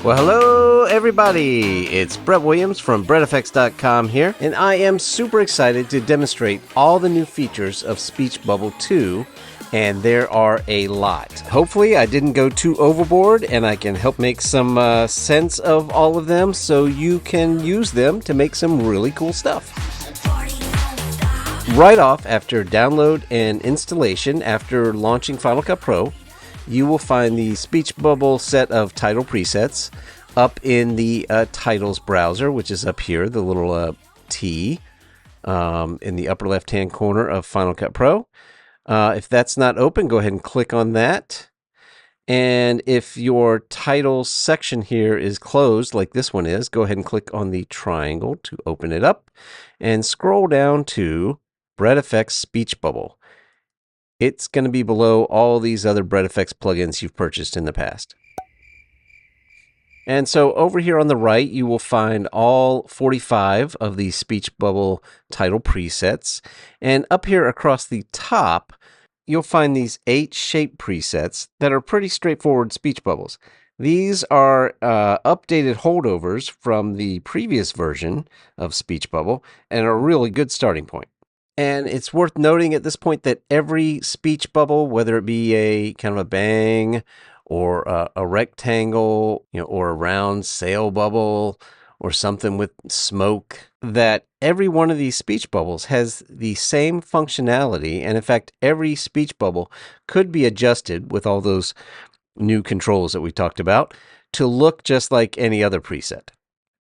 Well, hello everybody, it's Brett Williams from BretFX.com here, and I am super excited to demonstrate all the new features of Speech Bubble 2, and there are a lot. Hopefully I didn't go too overboard, and I can help make some sense of all of them so you can use them to make some really cool stuff. Right off after download and installation after launching Final Cut Pro, you will find the Speech Bubble set of title presets up in the titles browser, which is up here, the little T in the upper left-hand corner of Final Cut Pro. If that's not open, go ahead and click on that. And if your titles section here is closed, like this one is, go ahead and click on the triangle to open it up and scroll down to BretFX Speech Bubble. It's going to be below all these other BretFX plugins you've purchased in the past. And so over here on the right, you will find all 45 of the Speech Bubble title presets. And up here across the top, you'll find these 8 shape presets that are pretty straightforward speech bubbles. These are updated holdovers from the previous version of Speech Bubble and are a really good starting point. And it's worth noting at this point that every speech bubble, whether it be a kind of a bang or a rectangle, or a round sail bubble or something with smoke, that every one of these speech bubbles has the same functionality. And in fact, every speech bubble could be adjusted with all those new controls that we talked about to look just like any other preset.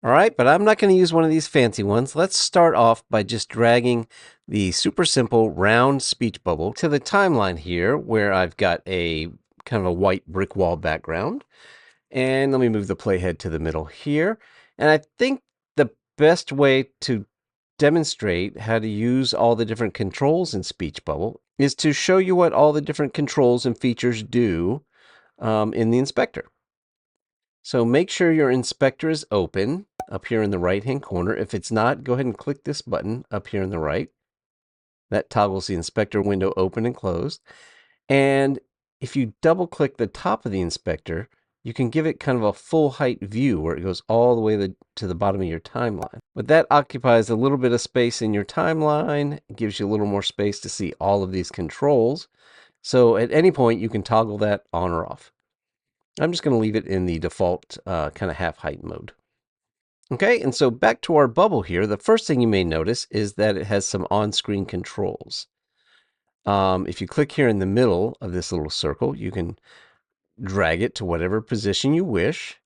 All right, but I'm not going to use one of these fancy ones. Let's start off by just dragging the super simple round speech bubble to the timeline here where I've got a kind of a white brick wall background. And let me move the playhead to the middle here. And I think the best way to demonstrate how to use all the different controls in Speech Bubble is to show you what all the different controls and features do in the inspector. So make sure your inspector is open up here in the right-hand corner. If it's not, go ahead and click this button up here on the right. That toggles the inspector window open and closed. And if you double-click the top of the inspector, you can give it kind of a full height view where it goes all the way to the bottom of your timeline. But that occupies a little bit of space in your timeline. It gives you a little more space to see all of these controls. So at any point, you can toggle that on or off. I'm just going to leave it in the default kind of half height mode. Okay, and so back to our bubble here. The first thing you may notice is that it has some on-screen controls. If you click here in the middle of this little circle, you can drag it to whatever position you wish.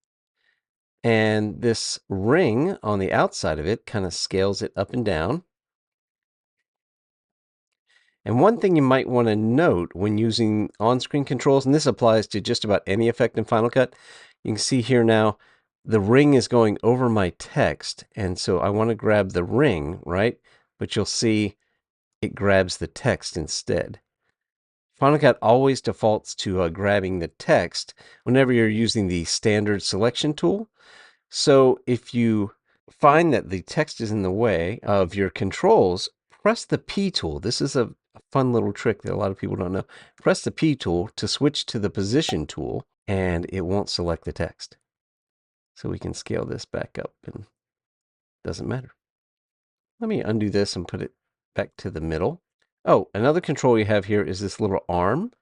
And this ring on the outside of it kind of scales it up and down. And one thing you might want to note when using on-screen controls, and this applies to just about any effect in Final Cut, you can see here now the ring is going over my text, and so I want to grab the ring, right? But you'll see it grabs the text instead. Final Cut always defaults to grabbing the text whenever you're using the standard selection tool. So if you find that the text is in the way of your controls, press the P tool. This is a fun little trick that a lot of people don't know. Press the P tool to switch to the position tool, and it won't select the text. So we can scale this back up, and it doesn't matter. Let me undo this and put it back to the middle. Oh, another control you have here is this little arm.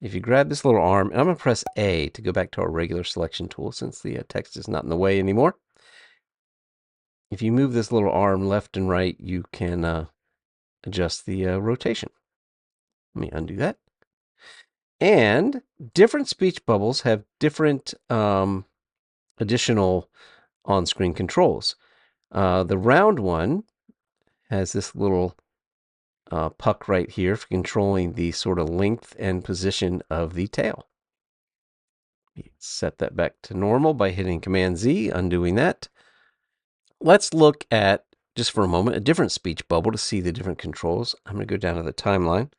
If you grab this little arm, and I'm going to press A to go back to our regular selection tool since the text is not in the way anymore. If you move this little arm left and right, you can adjust the rotation. Let me undo that. And different speech bubbles have different additional on-screen controls. The round one has this little puck right here for controlling the sort of length and position of the tail. Set that back to normal by hitting Command Z, undoing that. Let's look at, just for a moment, a different speech bubble to see the different controls. I'm going to go down to the timeline,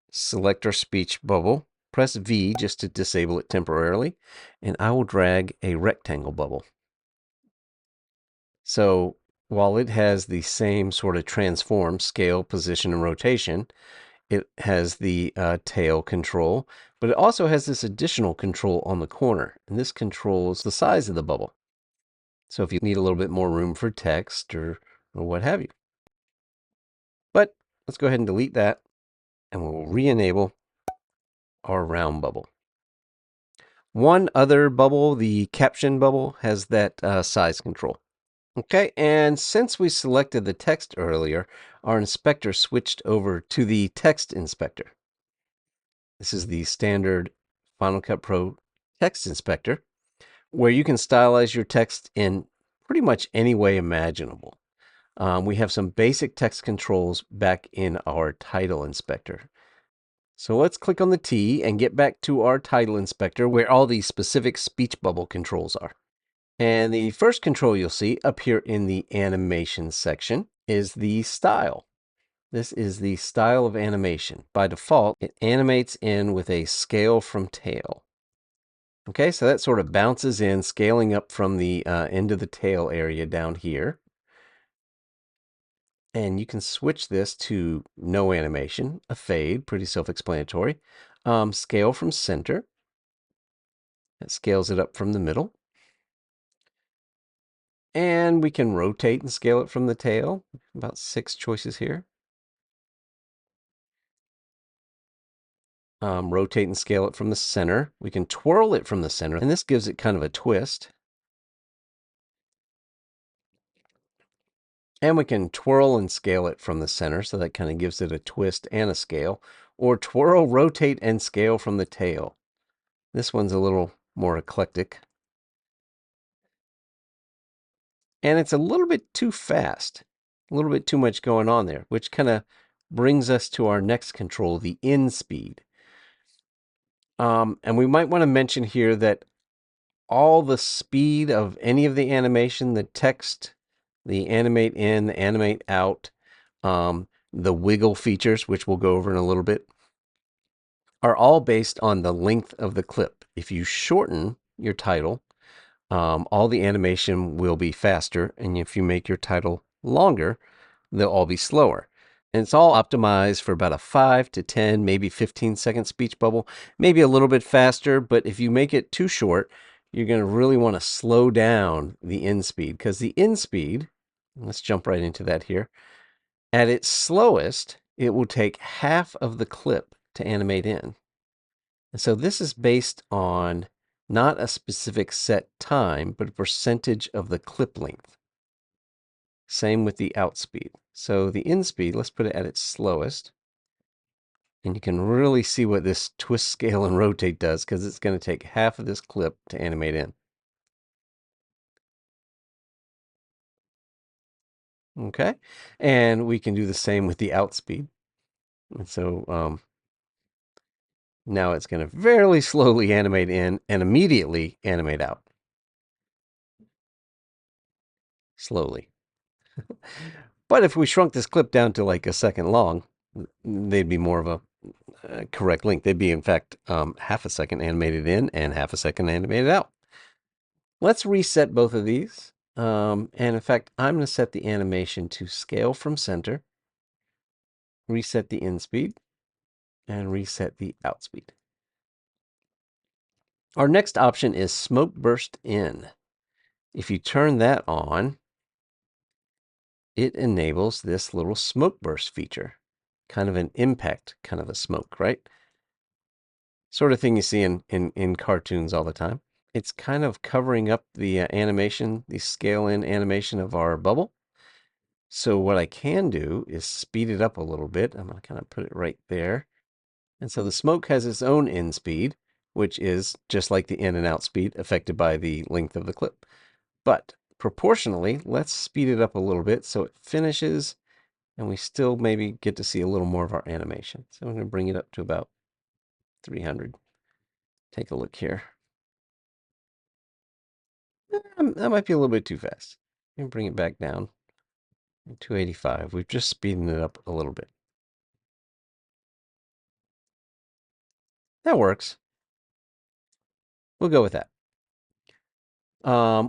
select our speech bubble, press V just to disable it temporarily, and I will drag a rectangle bubble. So while it has the same sort of transform, scale, position, and rotation, it has the tail control, but it also has this additional control on the corner, and this controls the size of the bubble. So if you need a little bit more room for text or what have you. But let's go ahead and delete that, and we'll re-enable our round bubble. One other bubble, the caption bubble, has that size control. Okay, and since we selected the text earlier, our inspector switched over to the text inspector. This is the standard Final Cut Pro text inspector, where you can stylize your text in pretty much any way imaginable. We have some basic text controls back in our title inspector. So let's click on the T and get back to our title inspector where all these specific speech bubble controls are. And the first control you'll see up here in the animation section is the style. This is the style of animation. By default, it animates in with a scale from tail. Okay, so that sort of bounces in, scaling up from the end of the tail area down here. And you can switch this to no animation, a fade, pretty self-explanatory. Scale from center. That scales it up from the middle. And we can rotate and scale it from the tail. About 6 choices here. Rotate and scale it from the center. We can twirl it from the center, and this gives it kind of a twist. And we can twirl and scale it from the center, so that kind of gives it a twist and a scale. Or twirl, rotate, and scale from the tail. This one's a little more eclectic. And it's a little bit too fast. A little bit too much going on there, which kind of brings us to our next control, the in speed. And we might want to mention here that all the speed of any of the animation, the text, the animate in, the animate out, the wiggle features, which we'll go over in a little bit, are all based on the length of the clip. If you shorten your title, all the animation will be faster, and if you make your title longer, they'll all be slower. And it's all optimized for about a 5 to 10, maybe 15-second speech bubble, maybe a little bit faster, but if you make it too short, you're going to really want to slow down the in speed, because the in speed, let's jump right into that here, at its slowest, it will take half of the clip to animate in. And so this is based on not a specific set time, but a percentage of the clip length. Same with the outspeed. So the in speed, let's put it at its slowest. And you can really see what this twist, scale, and rotate does, because it's going to take half of this clip to animate in. Okay, and we can do the same with the outspeed. And so now it's going to fairly slowly animate in and immediately animate out. Slowly. But if we shrunk this clip down to like a second long, they'd be more of a correct length. They'd be, in fact, half a second animated in and half a second animated out. Let's reset both of these. And in fact, I'm going to set the animation to scale from center, reset the in speed, and reset the outspeed. Our next option is smoke burst in. If you turn that on, it enables this little smoke burst feature, kind of an impact, kind of a smoke, right? Sort of thing you see in cartoons all the time. It's kind of covering up the animation, the scale in animation of our bubble. So what I can do is speed it up a little bit. I'm going to kind of put it right there. And so the smoke has its own in speed, which is just like the in and out speed affected by the length of the clip. But proportionally, let's speed it up a little bit so it finishes and we still maybe get to see a little more of our animation. So I'm going to bring it up to about 300. Take a look here. That might be a little bit too fast. Let me bring it back down. 285. We've just speeding it up a little bit. That works. We'll go with that.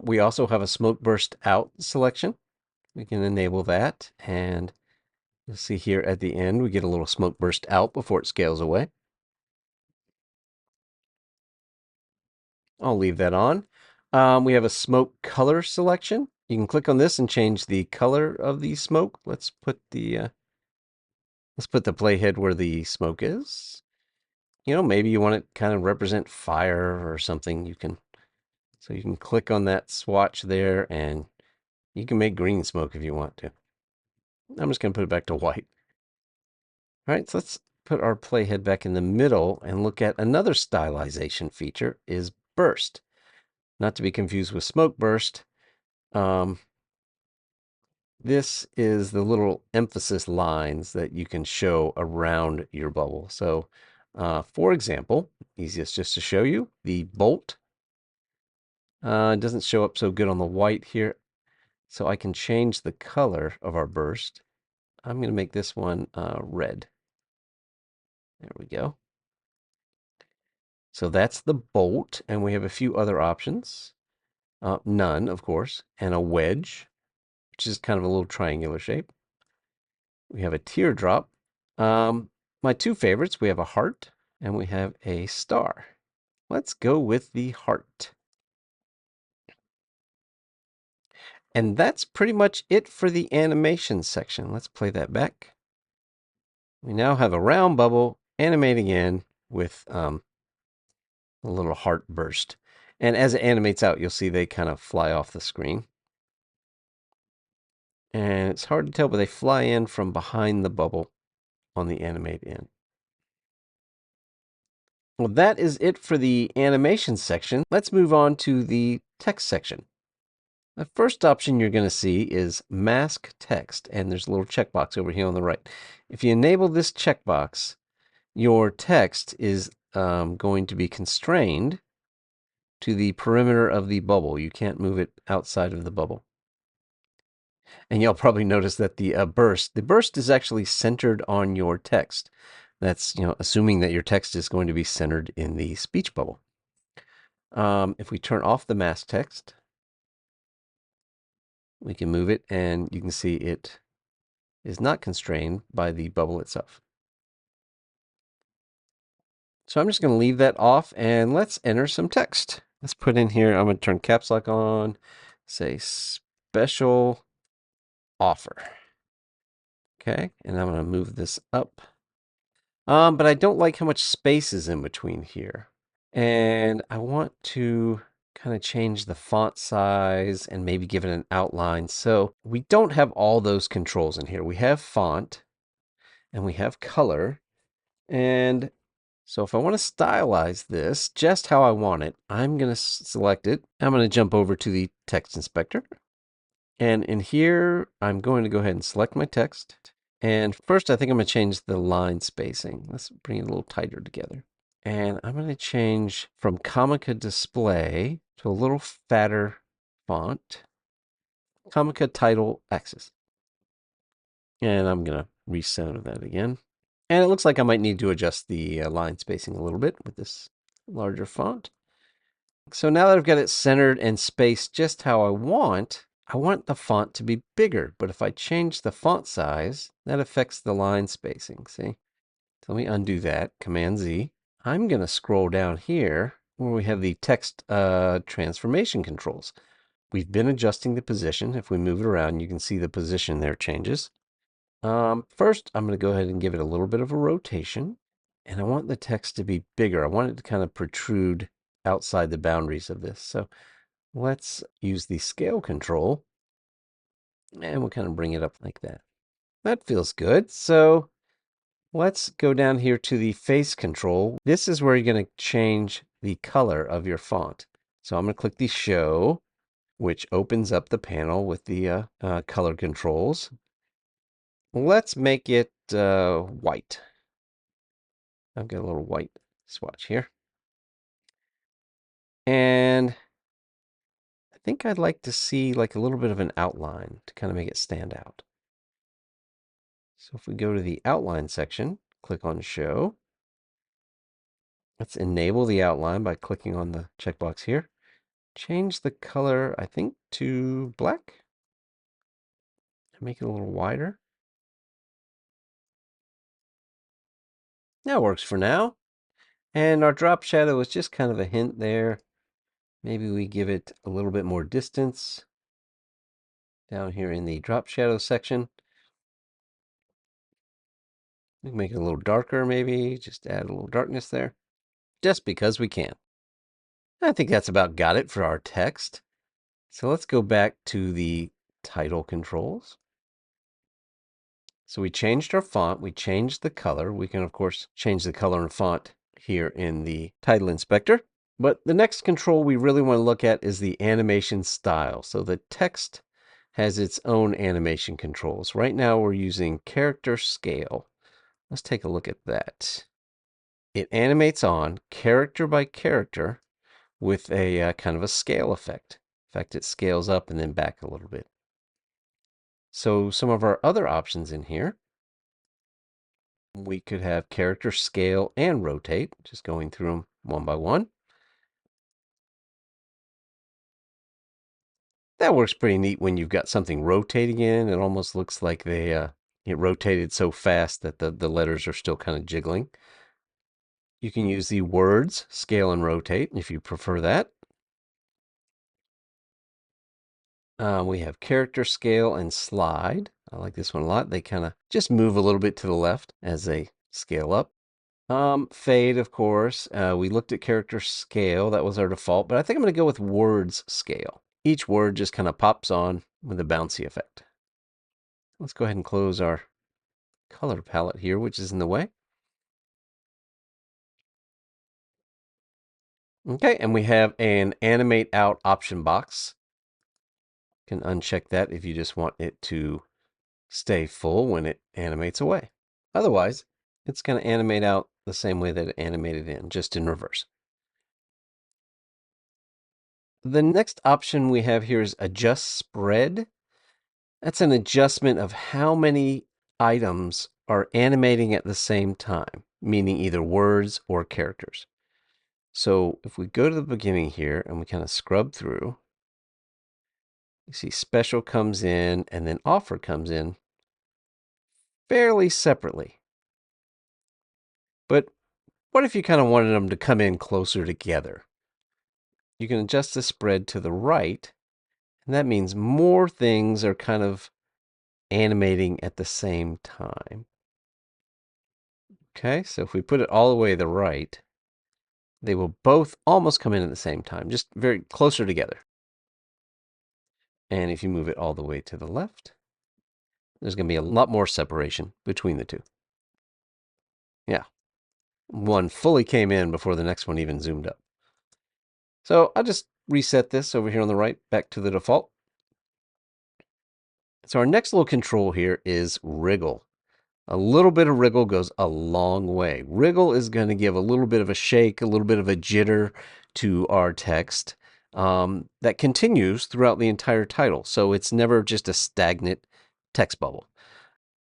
We also have a smoke burst out selection. We can enable that, and You'll see here at the end, we get a little smoke burst out before it scales away. I'll leave that on. We have a smoke color selection. You can click on this and change the color of the smoke. Let's put the playhead where the smoke is. Maybe you want it kind of represent fire or something. So you can click on that swatch there, and you can make green smoke if you want to. I'm just going to put it back to white. All right, so let's put our playhead back in the middle and look at another stylization feature is burst. Not to be confused with smoke burst. This is the little emphasis lines that you can show around your bubble. So, for example, easiest just to show you, the bolt doesn't show up so good on the white here. So I can change the color of our burst. I'm going to make this one red. There we go. So that's the bolt, and we have a few other options. None, of course, and a wedge, which is kind of a little triangular shape. We have a teardrop. My two favorites, we have a heart and we have a star. Let's go with the heart. And that's pretty much it for the animation section. Let's play that back. We now have a round bubble animating in with a little heart burst. And as it animates out, you'll see they kind of fly off the screen. And it's hard to tell, but they fly in from behind the bubble on the animate end. Well, that is it for the animation section. Let's move on to the text section. The first option you're going to see is mask text, and there's a little checkbox over here on the right. If you enable this checkbox, your text is going to be constrained to the perimeter of the bubble. You can't move it outside of the bubble. And you'll probably notice that the burst is actually centered on your text. That's, assuming that your text is going to be centered in the speech bubble. If we turn off the mask text, we can move it, and you can see it is not constrained by the bubble itself. So I'm just going to leave that off, and let's enter some text. Let's put in here, I'm going to turn caps lock on, say special offer. Okay, and I'm going to move this up. But I don't like how much space is in between here. And I want to kind of change the font size and maybe give it an outline. So we don't have all those controls in here. We have font and we have color. And so if I want to stylize this just how I want it, I'm going to select it. I'm going to jump over to the text inspector. And in here, I'm going to go ahead and select my text. And first, I think I'm going to change the line spacing. Let's bring it a little tighter together. And I'm going to change from Comica Display to a little fatter font. Comica Title Axis. And I'm going to recenter that again. And it looks like I might need to adjust the line spacing a little bit with this larger font. So now that I've got it centered and spaced just how I want the font to be bigger. But if I change the font size, that affects the line spacing, see? So let me undo that, Command Z. I'm going to scroll down here where we have the text transformation controls. We've been adjusting the position. If we move it around, you can see the position there changes. First, I'm going to go ahead and give it a little bit of a rotation. And I want the text to be bigger. I want it to kind of protrude outside the boundaries of this. So let's use the scale control. And we'll kind of bring it up like that. That feels good. So let's go down here to the face control. This is where you're going to change the color of your font. So I'm going to click the show, which opens up the panel with the color controls. Let's make it white. I've got a little white swatch here. And I think I'd like to see like a little bit of an outline to kind of make it stand out. So if we go to the outline section, click on show. Let's enable the outline by clicking on the checkbox here. Change the color, I think, to black. Make it a little wider. That works for now. And our drop shadow is just kind of a hint there. Maybe we give it a little bit more distance down here in the drop shadow section. We can make it a little darker maybe, just add a little darkness there, just because we can. I think that's about got it for our text. So let's go back to the title controls. So we changed our font, we changed the color. We can, of course, change the color and font here in the title inspector. But the next control we really want to look at is the animation style. So the text has its own animation controls. Right now we're using character scale. Let's take a look at that. It animates on character by character with a kind of a scale effect. In fact, it scales up and then back a little bit. So some of our other options in here, we could have character scale and rotate, just going through them one by one. That works pretty neat when you've got something rotating in. It almost looks like it rotated so fast that the letters are still kind of jiggling. You can use the words scale and rotate if you prefer that. We have character scale and slide. I like this one a lot. They kind of just move a little bit to the left as they scale up. Fade, of course. We looked at character scale. That was our default, but I think I'm going to go with words scale. Each word just kind of pops on with a bouncy effect. Let's go ahead and close our color palette here, which is in the way. Okay, and we have an animate out option box. You can uncheck that if you just want it to stay full when it animates away. Otherwise, it's going to animate out the same way that it animated in, just in reverse. The next option we have here is adjust spread. That's an adjustment of how many items are animating at the same time, meaning either words or characters. So if we go to the beginning here and we kind of scrub through, you see special comes in and then offer comes in fairly separately. But what if you kind of wanted them to come in closer together? You can adjust the spread to the right, and that means more things are kind of animating at the same time. Okay, so if we put it all the way to the right, they will both almost come in at the same time, just very closer together. And if you move it all the way to the left, there's going to be a lot more separation between the two. Yeah, one fully came in before the next one even zoomed up. So I'll just reset this over here on the right back to the default. So our next little control here is wriggle. A little bit of wriggle goes a long way. Wriggle is going to give a little bit of a shake, a little bit of a jitter to our text that continues throughout the entire title. So it's never just a stagnant text bubble.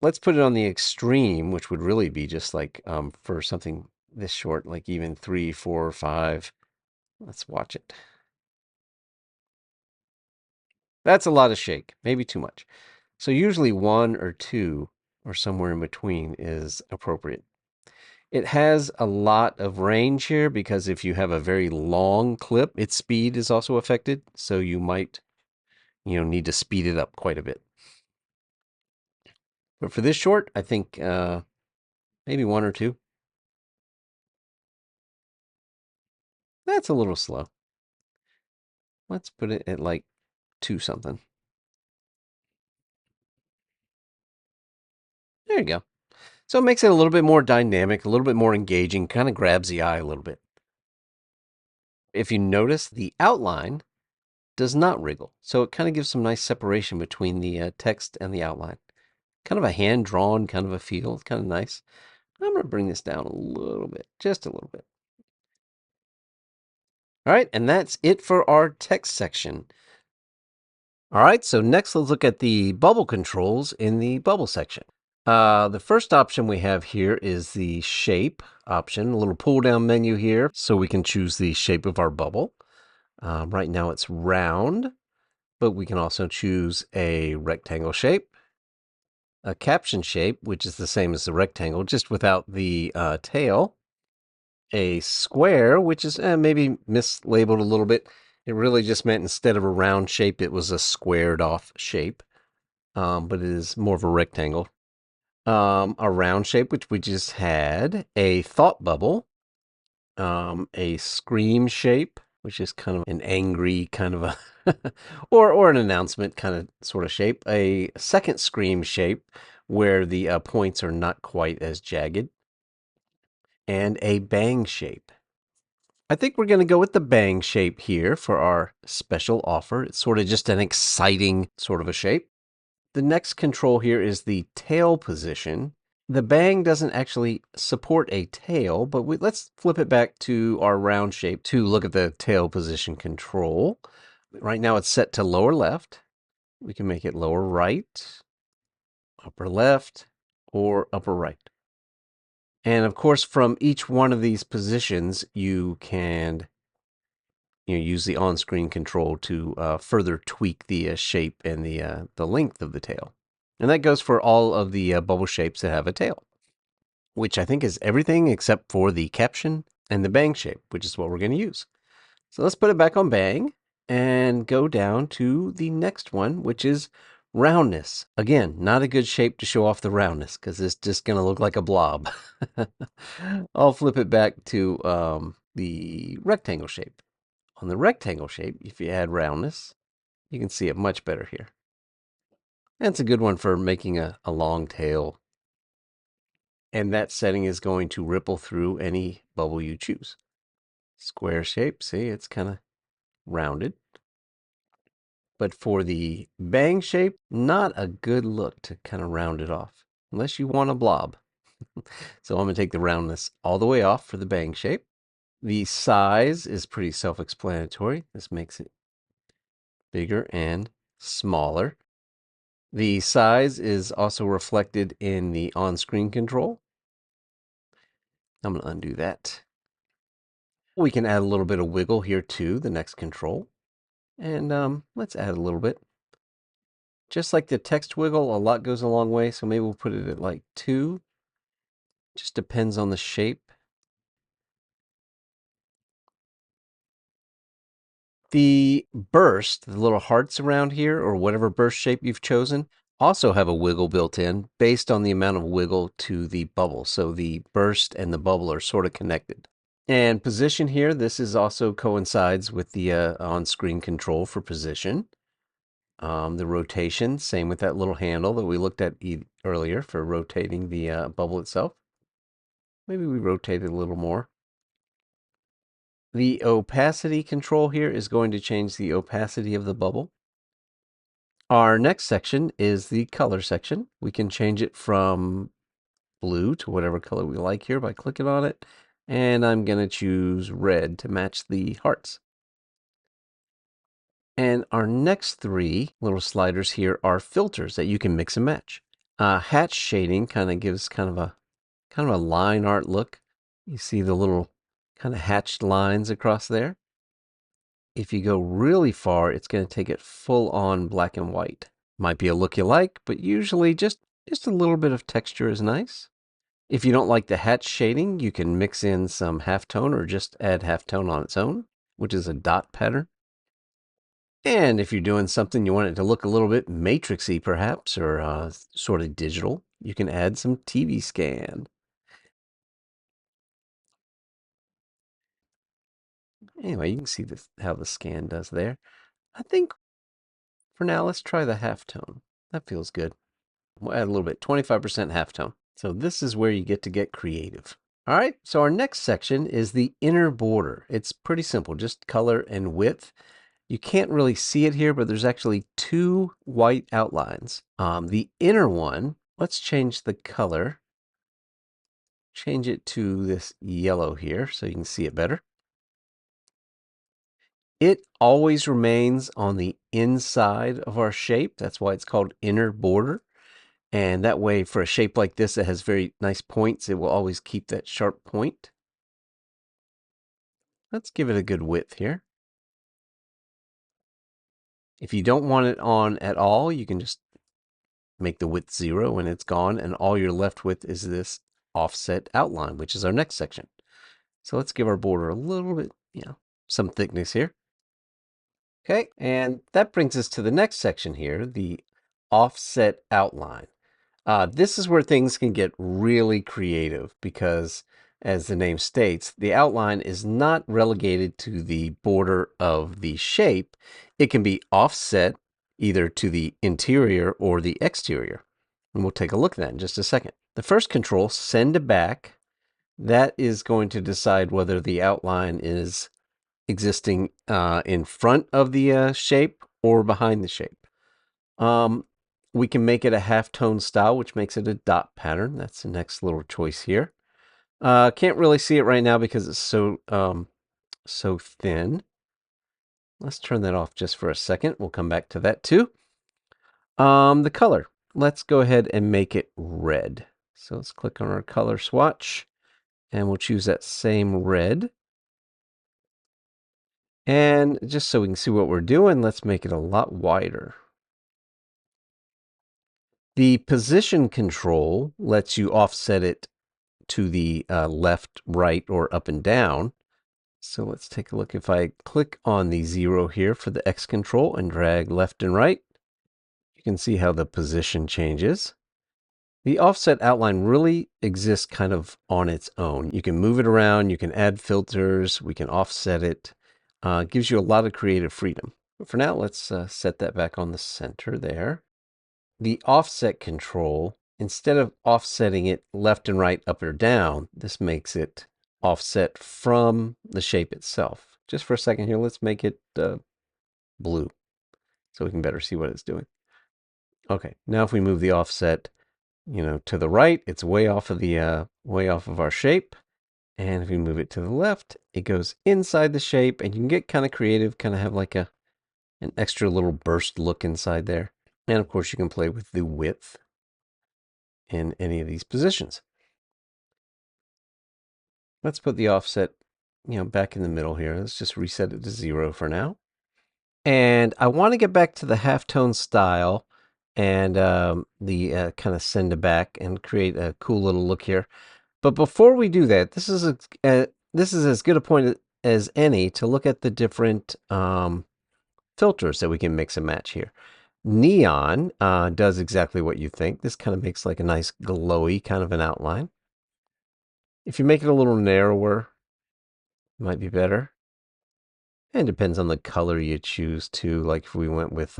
Let's put it on the extreme, which would really be just like for something this short, like even 3, 4, 5. Let's watch it. That's a lot of shake, maybe too much. So usually 1 or 2 or somewhere in between is appropriate. It has a lot of range here because if you have a very long clip, its speed is also affected. So you might, need to speed it up quite a bit. But for this short, I think maybe 1 or 2. That's a little slow. Let's put it at like 2 something. There you go. So it makes it a little bit more dynamic, a little bit more engaging, kind of grabs the eye a little bit. If you notice, the outline does not wriggle. So it kind of gives some nice separation between the text and the outline. Kind of a hand-drawn kind of a feel. It's kind of nice. I'm going to bring this down a little bit, just a little bit. All right, and that's it for our text section. All right, so next let's look at the bubble controls in the bubble section. The first option we have here is the shape option, a little pull-down menu here, so we can choose the shape of our bubble. Right now it's round, but we can also choose a rectangle shape. a caption shape, which is the same as the rectangle, just without the tail, a square, which is maybe mislabeled a little bit. It really just meant instead of a round shape, it was a squared off shape, but it is more of a rectangle. A round shape, which we just had, a thought bubble, a scream shape, which is kind of an angry kind of a, or an announcement kind of sort of shape, a second scream shape where the points are not quite as jagged, and a bang shape. I think we're going to go with the bang shape here for our special offer. It's sort of just an exciting sort of a shape. The next control here is the tail position. The bang doesn't actually support a tail, but let's flip it back to our round shape to look at the tail position control. Right now it's set to lower left. We can make it lower right, upper left, or upper right. And of course, from each one of these positions, you can use the on-screen control to further tweak the shape and the length of the tail. And that goes for all of the bubble shapes that have a tail, which I think is everything except for the caption and the bang shape, which is what we're going to use. So let's put it back on bang and go down to the next one, which is roundness. Again, not a good shape to show off the roundness because it's just going to look like a blob. I'll flip it back to the rectangle shape. On the rectangle shape, if you add roundness, you can see it much better here. And it's a good one for making a long tail. And that setting is going to ripple through any bubble you choose. Square shape, see, it's kind of rounded. But for the bang shape, not a good look to kind of round it off, unless you want a blob. So I'm going to take the roundness all the way off for the bang shape. The size is pretty self-explanatory. This makes it bigger and smaller. The size is also reflected in the on-screen control. I'm going to undo that. We can add a little bit of wiggle here too, the next control. And let's add a little bit. Just like the text wiggle, a lot goes a long way, so maybe we'll put it at like 2. Just depends on the shape. The burst, the little hearts around here, or whatever burst shape you've chosen, also have a wiggle built in based on the amount of wiggle to the bubble. So the burst and the bubble are sort of connected. And position here, this is also coincides with the on-screen control for position. The rotation, same with that little handle that we looked at earlier for rotating the bubble itself. Maybe we rotate it a little more. The opacity control here is going to change the opacity of the bubble. Our next section is the color section. We can change it from blue to whatever color we like here by clicking on it. And I'm going to choose red to match the hearts. And our next 3 little sliders here are filters that you can mix and match. Hatch shading kind of gives kind of a line art look. You see the little kind of hatched lines across there. If you go really far, it's going to take it full on black and white. Might be a look you like, but usually just a little bit of texture is nice. If you don't like the hatch shading, you can mix in some halftone or just add halftone on its own, which is a dot pattern. And if you're doing something you want it to look a little bit matrixy perhaps, or sort of digital, you can add some TV scan. Anyway, you can see how the scan does there. I think for now, let's try the halftone. That feels good. We'll add a little bit, 25% halftone. So this is where you get creative. All right, so our next section is the inner border. It's pretty simple, just color and width. You can't really see it here, but there's actually 2 white outlines. The inner one, let's change the color. Change it to this yellow here so you can see it better. It always remains on the inside of our shape. That's why it's called inner border. And that way, for a shape like this that has very nice points, it will always keep that sharp point. Let's give it a good width here. If you don't want it on at all, you can just make the width 0 and it's gone, and all you're left with is this offset outline, which is our next section. So let's give our border a little bit, some thickness here. Okay, and that brings us to the next section here, the offset outline. This is where things can get really creative because, as the name states, the outline is not relegated to the border of the shape. It can be offset either to the interior or the exterior. And we'll take a look at that in just a second. The first control, send to back, that is going to decide whether the outline is existing in front of the shape or behind the shape. We can make it a halftone style, which makes it a dot pattern. That's the next little choice here. Can't really see it right now because it's so thin. Let's turn that off just for a second. We'll come back to that too. The color. Let's go ahead and make it red. So let's click on our color swatch and we'll choose that same red. And just so we can see what we're doing, let's make it a lot wider. The position control lets you offset it to the left, right, or up and down. So let's take a look. If I click on the 0 here for the X control and drag left and right, you can see how the position changes. The offset outline really exists kind of on its own. You can move it around, you can add filters, we can offset it. It gives you a lot of creative freedom. But for now, let's set that back on the center there. The offset control, instead of offsetting it left and right, up or down, this makes it offset from the shape itself. Just for a second here, let's make it blue so we can better see what it's doing. Okay, now if we move the offset, to the right, it's way off of our shape. And if we move it to the left, it goes inside the shape, and you can get kind of creative, kind of have like an extra little burst look inside there. And of course, you can play with the width in any of these positions. Let's put the offset, back in the middle here. Let's just reset it to 0 for now. And I want to get back to the halftone style and the kind of send to back and create a cool little look here. But before we do that, this is as good a point as any to look at the different filters that we can mix and match here. Neon does exactly what you think. This kind of makes like a nice glowy kind of an outline. If you make it a little narrower, it might be better. And it depends on the color you choose too. Like if we went with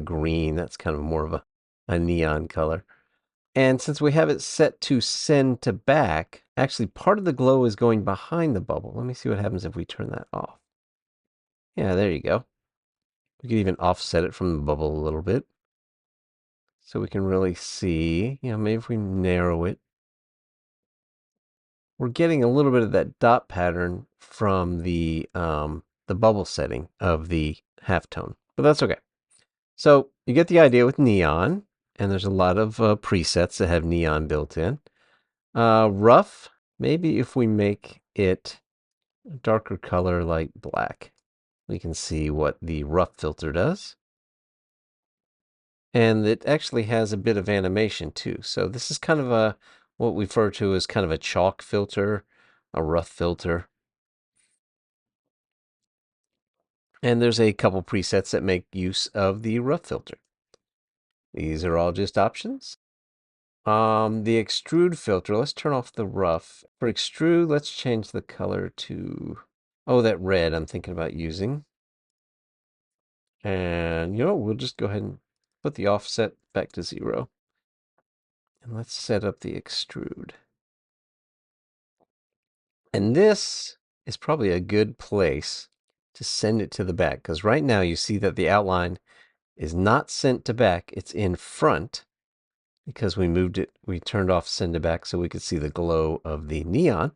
green, that's kind of more of a neon color. And since we have it set to send to back, actually part of the glow is going behind the bubble. Let me see what happens if we turn that off. Yeah, there you go. We could even offset it from the bubble a little bit. So we can really see, maybe if we narrow it, we're getting a little bit of that dot pattern from the bubble setting of the halftone, but that's okay. So you get the idea with neon, and there's a lot of presets that have neon built in. Rough, maybe if we make it a darker color like black, we can see what the rough filter does. And it actually has a bit of animation too. So this is kind of what we refer to as kind of a chalk filter, a rough filter. And there's a couple presets that make use of the rough filter. These are all just options. The extrude filter, let's turn off the rough. For extrude, let's change the color to, that red I'm thinking about using. And, we'll just go ahead and put the offset back to 0. And let's set up the extrude. And this is probably a good place to send it to the back, because right now you see that the outline is not sent to back, it's in front, because we turned off send to back so we could see the glow of the neon.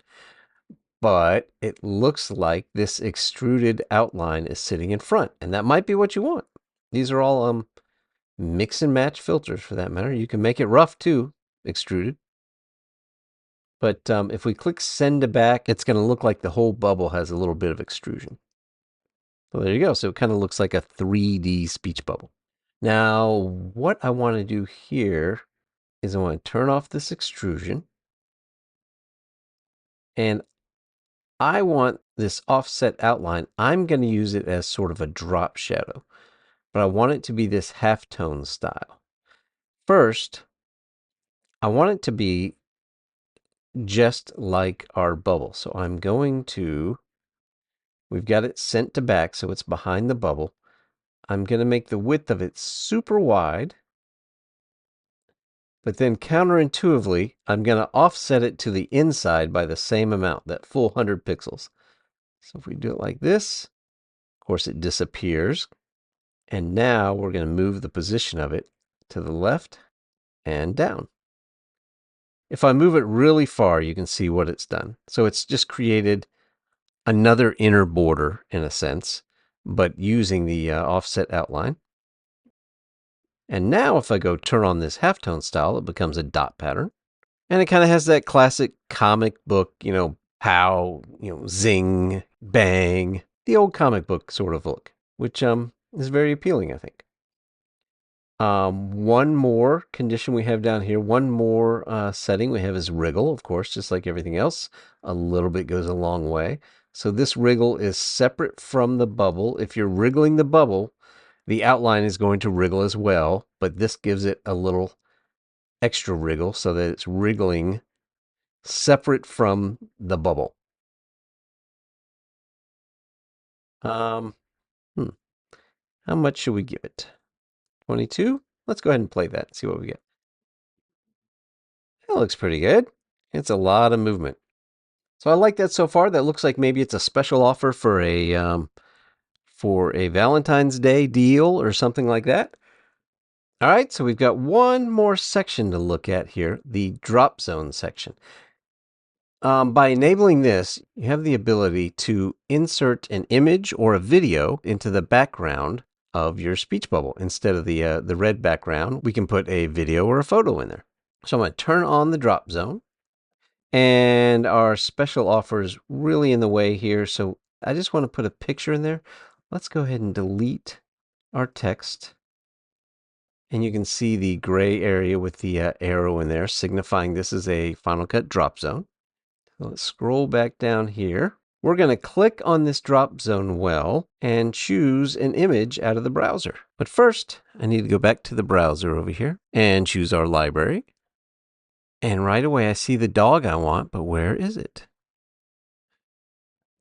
But it looks like this extruded outline is sitting in front, and that might be what you want. These are all mix and match filters for that matter. You can make it rough too, extruded. But if we click send to back, it's going to look like the whole bubble has a little bit of extrusion. So there you go. So it kind of looks like a 3D speech bubble. Now, what I want to do here is I want to turn off this extrusion. And I want this offset outline. I'm going to use it as sort of a drop shadow, but I want it to be this halftone style. First, I want it to be just like our bubble. So I'm going to, we've got it sent to back, so it's behind the bubble. I'm going to make the width of it super wide, but then counterintuitively, I'm going to offset it to the inside by the same amount, that full 100 pixels. So if we do it like this, of course it disappears. And now we're going to move the position of it to the left and down. If I move it really far, you can see what it's done. So it's just created another inner border in a sense, but using the offset outline. And now if I go turn on this halftone style, it becomes a dot pattern. And it kind of has that classic comic book, pow, zing, bang, the old comic book sort of look, which is very appealing, I think. One more condition we have down here, one more setting we have is wriggle, of course, just like everything else. A little bit goes a long way. So this wriggle is separate from the bubble. If you're wriggling the bubble, the outline is going to wriggle as well, but this gives it a little extra wriggle so that it's wriggling separate from the bubble. Um, How much should we give it? 22? Let's go ahead and play that and see what we get. That looks pretty good. It's a lot of movement. So I like that so far. That looks like maybe it's a special offer for a Valentine's Day deal or something like that. All right, so we've got one more section to look at here, the drop zone section. By enabling this, you have the ability to insert an image or a video into the background of your speech bubble. Instead of the red background, we can put a video or a photo in there. So I'm going to turn on the drop zone. And our special offer is really in the way here. So I just want to put a picture in there. Let's go ahead and delete our text. And you can see the gray area with the arrow in there, signifying this is a Final Cut drop zone. So let's scroll back down here. We're going to click on this drop zone well and choose an image out of the browser. But first, I need to go back to the browser over here and choose our library. And right away, I see the dog I want, but where is it?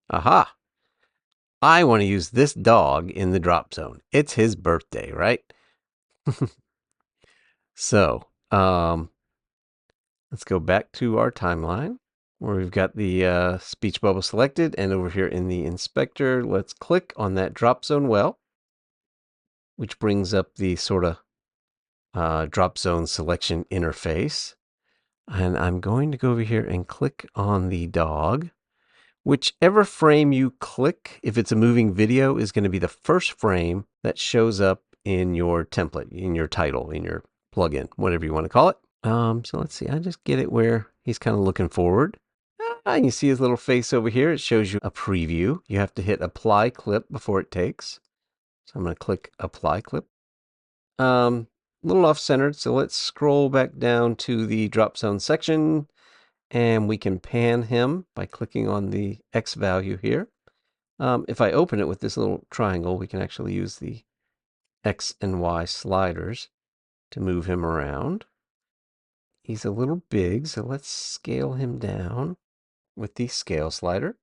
Aha! I want to use this dog in the drop zone. It's his birthday, right? So, let's go back to our timeline where we've got the speech bubble selected. And over here in the inspector, let's click on that drop zone well, which brings up the sort of drop zone selection interface. And I'm going to go over here and click on the dog. Whichever frame you click, if it's a moving video, is going to be the first frame that shows up in your template, in your title, in your plugin, whatever you want to call it. So let's see, I just get it where he's kind of looking forward. You can see his little face over here. It shows you a preview. You have to hit apply clip before it takes. So I'm going to click apply clip. A little off centered, so let's scroll back down to the drop zone section. And we can pan him by clicking on the X value here. If I open it with this little triangle, we can actually use the X and Y sliders to move him around. He's a little big, so let's scale him down with the scale slider.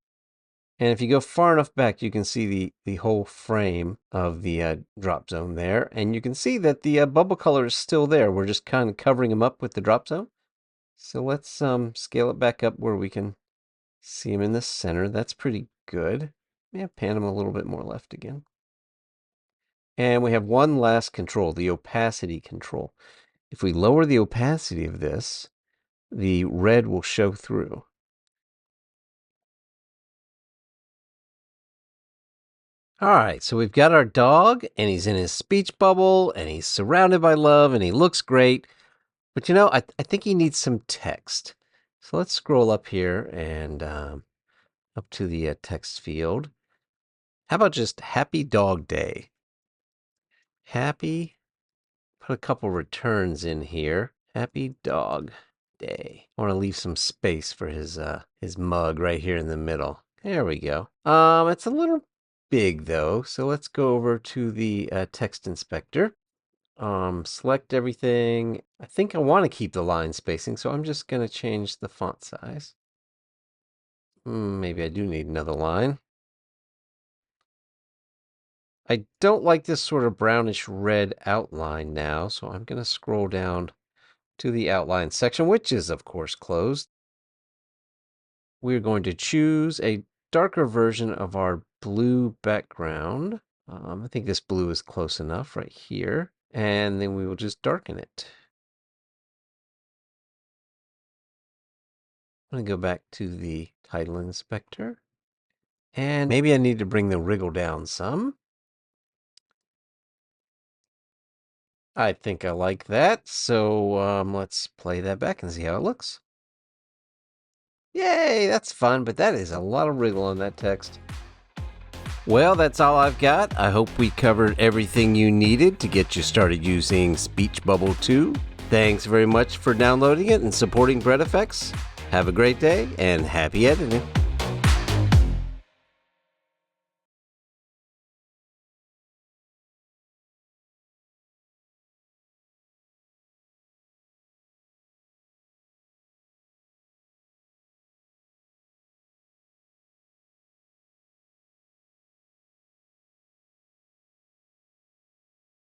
And if you go far enough back, you can see the whole frame of the drop zone there. And you can see that the bubble color is still there. We're just kind of covering him up with the drop zone. So let's scale it back up where we can see him in the center. That's pretty good. Yeah, pan him a little bit more left again. And we have one last control, the opacity control. If we lower the opacity of this, the red will show through. All right, so we've got our dog, and he's in his speech bubble, and he's surrounded by love, and he looks great. But I think he needs some text. So let's scroll up here and up to the text field. How about just Happy Dog Day? Happy put a couple returns in here. Happy dog day. I want to leave some space for his mug right here in the middle. There we go. It's a little big though, so let's go over to the text inspector. Select everything. I think I want to keep the line spacing, so I'm just going to change the font size. Maybe I do need another line. I don't like this sort of brownish red outline now, so I'm going to scroll down to the outline section, which is of course closed. We're going to choose a darker version of our blue background. I think this blue is close enough right here. And then we will just darken it. I'm going to go back to the title inspector. And maybe I need to bring the wriggle down some. I think I like that. So let's play that back and see how it looks. Yay, that's fun, but that is a lot of wriggle on that text. Well, that's all I've got. I hope we covered everything you needed to get you started using Speech Bubble 2. Thanks very much for downloading it and supporting BretFX. Have a great day and happy editing.